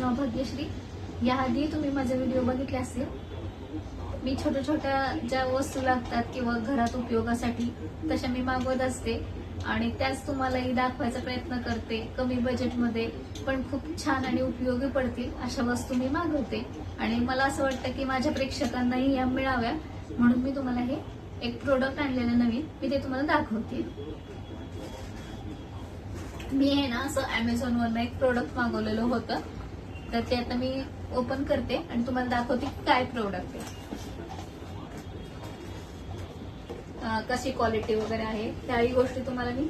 नाव भाग्यश्री। याआधी तुम्ही माझे व्हिडिओ बघितले असतील। मी छोट्या छोट्या ज्या वस्तू लागतात किंवा घरात उपयोगासाठी तशा मी मागवत असते आणि त्याच तुम्हालाही दाखवायचा प्रयत्न करते। कमी बजेटमध्ये पण खूप छान आणि उपयोगी पडतील अशा वस्तू मी मागवते आणि मला असं वाटतं की माझ्या प्रेक्षकांनाही या मिळाव्या, म्हणून मी तुम्हाला हे एक प्रोडक्ट आणलेलं नवीन मी ते तुम्हाला दाखवते। मी हे ना असं Amazonवरून एक प्रोडक्ट मागवलेलं होतं, तर ते आता मी ओपन करते आणि तुम्हाला दाखवते काय प्रोडक्ट आहे, कशी क्वालिटी वगैरे आहे, त्याही गोष्टी तुम्हाला मी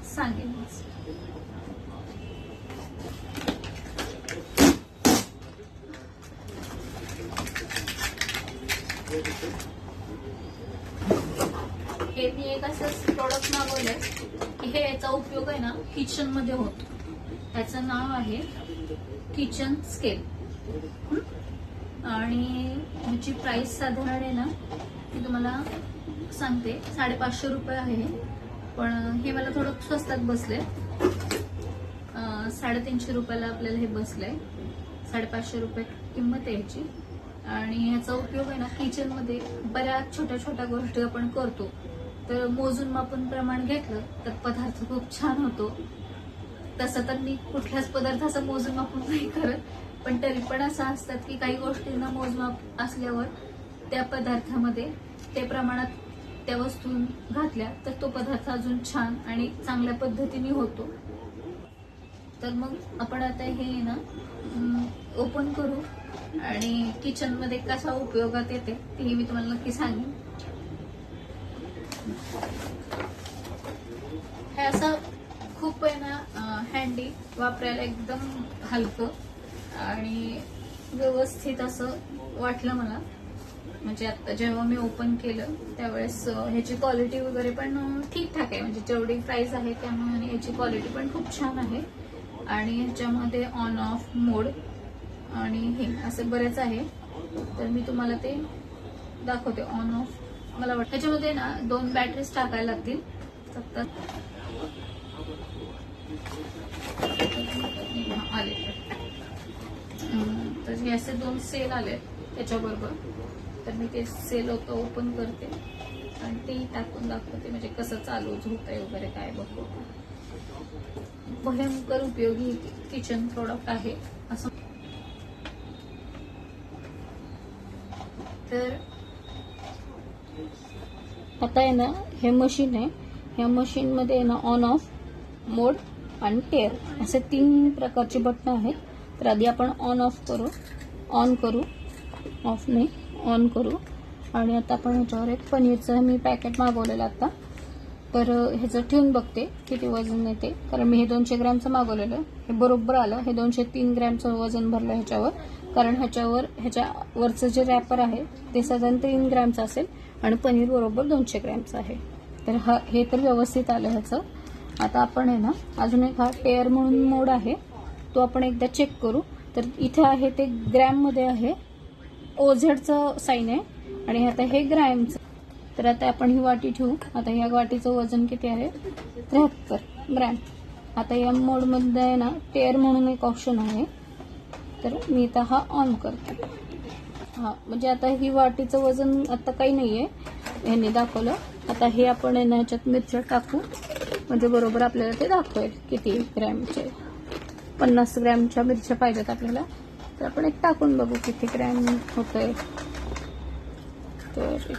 सांगेन। हे मी एक असं प्रोडक्ट मागवलंय की हे याचा उपयोग आहे ना किचन मध्ये होतो। त्याचं नाव आहे किचन स्केल आणि ह्याची प्राइस साधारण आहे ना मी तुम्हाला सांगते 550 रुपये आहे, पण हे मला थोडं स्वस्तात बसले। 350 रुपयाला आपल्याला हे बसलंय। 550 रुपये किंमत आहे याची आणि याचा उपयोग आहे ना किचन मध्ये बऱ्याच छोट्या छोट्या गोष्टी आपण करतो, तर मोजून मापून प्रमाण घेतलं तर पदार्थ खूप छान होतो। तसं तर मी कुठल्याच पदार्थाचं मोजून मापून नाही करत, पण तरी पण असं असतात की काही गोष्टींना मोजमाप असल्यावर त्या पदार्थामध्ये ते प्रमाणात त्या वस्तू घातल्या तर तो पदार्थ अजून छान आणि चांगल्या पद्धतीने होतो। तर मग आपण आता हे ना ओपन करू आणि किचन मध्ये कसा उपयोगात येते तेही मी तुम्हाला नक्की सांगेन। हे असं खूप आहे ना हँडी, वापरायला एकदम हलकं आणि व्यवस्थित असं वाटलं मला। म्हणजे आता जेव्हा मी ओपन केलं त्यावेळेस ह्याची क्वालिटी वगैरे पण ठीकठाक आहे, म्हणजे जेवढी प्राइस आहे त्यामुळे ह्याची क्वालिटी पण खूप छान आहे आणि ह्याच्यामध्ये ऑन ऑफ मोड आणि हे असे बरेच आहे, तर मी तुम्हाला ते दाखवते। ऑन ऑफ मला वाटतं ह्याच्यामध्ये ना 2 बॅटरीज टाकायला लागतील फक्त। आले तर हे असे 2 सेल आले त्याच्याबरोबर, तर मी ते सेल ओपन करते आणि ते टाकून दाखवते, म्हणजे कसं चालू होतंय वगैरे काय बघू। भयंकर उपयोगी किचन प्रोडक्ट आहे असं। तर आता आहे ना हे मशीन आहे, ह्या मशीन मध्ये आहे ना ऑन ऑफ मोड आणि टेअर असे 3 प्रकारचे बटन आहेत। तर आधी आपण ऑन ऑफ करू, ऑन करू, ऑफ नाही ऑन करू। आणि आता आपण ह्याच्यावर एक पनीरचं मी पॅकेट मागवलेलं आता, तर ह्याचं ठेवून बघते किती वजन येते, कारण मी हे 200 ग्रॅमचं मागवलेलं, हे बरोबर आलं। हे 203 ग्रॅमचं वजन भरलं ह्याच्यावर, कारण ह्याच्यावरचं जे रॅपर आहे ते साधारण 3 ग्रॅमचं असेल आणि पनीर बरोबर 200 ग्रॅमचं आहे, तर हे तर व्यवस्थित आलं ह्याचं। आता आपण आहे ना अजून एक हा टेअर म्हणून मोड आहे तो आपण एकदा चेक करू। तर इथे आहे ते ग्रॅम मध्ये आहे, ओझेडचं साईन आहे आणि आता हे ग्रॅमचं। तर आता आपण ही वाटी ठेवू। आता या वाटीचं वजन किती आहे 73 ग्रॅम। आता या मोड मध्ये आहे ना टेअर म्हणून एक ऑप्शन आहे, तर मी आता हा ऑन करते। हा म्हणजे आता ही वाटीचं वजन आता काही नाहीये, ह्यांनी दाखवलं। आता हे आपण ह्याच्यात मिरच्या टाकू, म्हणजे बरोबर आपल्याला ते दाखवेल किती ग्रॅमचे। 50 ग्रॅमच्या मिरच्या पाहिजेत आपल्याला, तर आपण एक टाकून बघू किती ग्रॅम होतंय। तर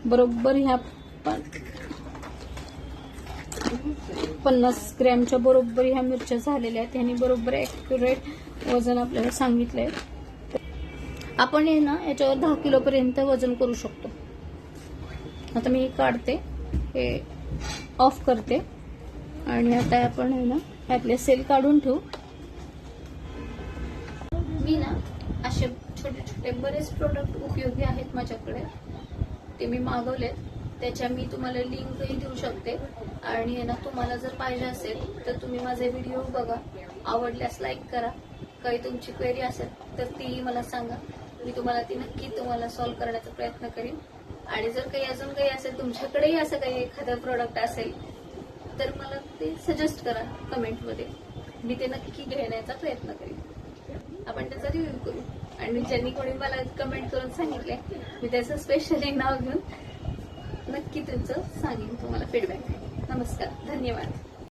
बरोबर ह्या 50 ग्रॅमच्या बरोबर ह्या मिरच्या झालेल्या आहेत। ह्यांनी बरोबर ॲक्युरेट वजन आपल्याला सांगितलंय। आपण हे ना याच्यावर 10 किलो पर्यंत वजन करू शकतो। आता मी काढते, हे ऑफ करते आणि आता आपण आहे ना ह्यातले सेल काढून ठेवू। मी ना असे छोटे छोटे बरेच प्रोडक्ट उपयोगी आहेत माझ्याकडे, ते मी मागवलेत, त्याच्या मी तुम्हाला लिंकही देऊ शकते। आणि ना तुम्हाला जर पाहिजे असेल तर तुम्ही माझे व्हिडिओ बघा, आवडल्यास लाईक करा, काही तुमची क्वेरी असेल तर ती मला सांगा, मी तुम्हाला ती नक्की सॉल्व्ह करण्याचा प्रयत्न करेन। आणि जर काही अजून काही असेल तुमच्याकडेही असं काही एखादं प्रोडक्ट असेल तर मला ते सजेस्ट करा कमेंटमध्ये. मी ते नक्की घेण्याचा प्रयत्न करेन. आपण त्याचा रिव्ह्यू करू. आणि ज्यांनी कोणी मला कमेंट करून सांगितले मी त्याचं स्पेशली नाव घेऊन नक्की तुमचं सांगेन तुम्हाला फीडबॅक. नमस्कार, धन्यवाद.